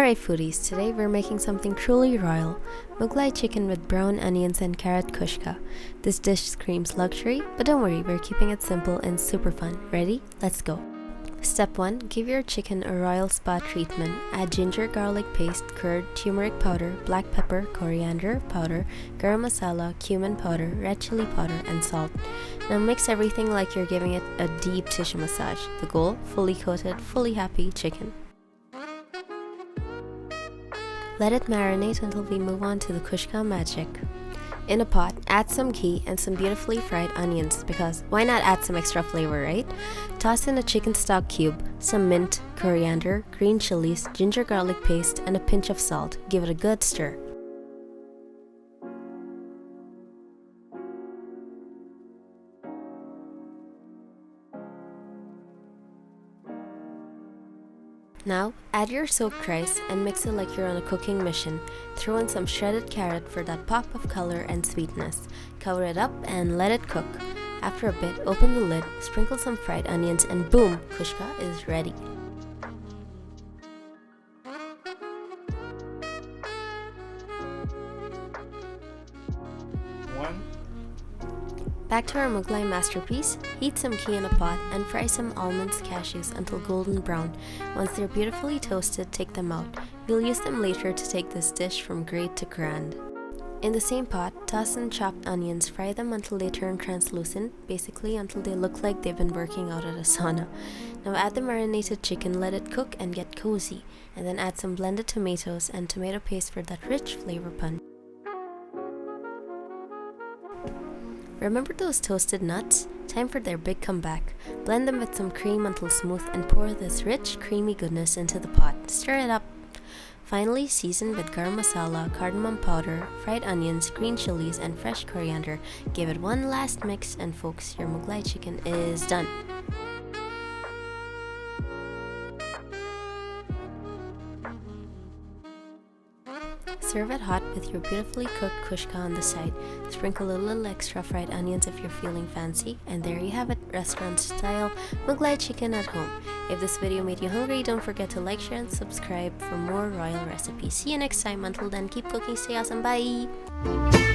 Alright foodies, today we're making something truly royal, Mughlai chicken with brown onions and carrot khooshka. This dish screams luxury, but don't worry, we're keeping it simple and super fun. Ready? Let's go. Step 1. Give your chicken a royal spa treatment. Add ginger garlic paste, curd, turmeric powder, black pepper, coriander powder, garam masala, cumin powder, red chili powder, and salt. Now mix everything like you're giving it a deep tissue massage. The goal? Fully coated, fully happy chicken. Let it marinate until we move on to the khooshka magic. In a pot, add some ghee and some beautifully fried onions because why not add some extra flavor, right? Toss in a chicken stock cube, some mint, coriander, green chilies, ginger garlic paste, and a pinch of salt. Give it a good stir. Now, add your soaked rice and mix it like you're on a cooking mission. Throw in some shredded carrot for that pop of color and sweetness. Cover it up and let it cook. After a bit, open the lid, sprinkle some fried onions, and boom, khooshka is ready. Back to our Mughlai masterpiece, heat some ghee in a pot and fry some almonds, cashews until golden brown. Once they're beautifully toasted, take them out. We'll use them later to take this dish from great to grand. In the same pot, toss in chopped onions, fry them until they turn translucent, basically until they look like they've been working out at a sauna. Now add the marinated chicken, let it cook and get cozy, and then add some blended tomatoes and tomato paste for that rich flavor punch. Remember those toasted nuts? Time for their big comeback. Blend them with some cream until smooth and pour this rich, creamy goodness into the pot. Stir it up. Finally, season with garam masala, cardamom powder, fried onions, green chilies, and fresh coriander. Give it one last mix and folks, your Mughlai chicken is done. Serve it hot with your beautifully cooked khooshka on the side. Sprinkle a little extra fried onions if you're feeling fancy. And there you have it, restaurant style Mughlai chicken at home. If this video made you hungry, don't forget to like, share, and subscribe for more royal recipes. See you next time. Until then, keep cooking, stay awesome, bye!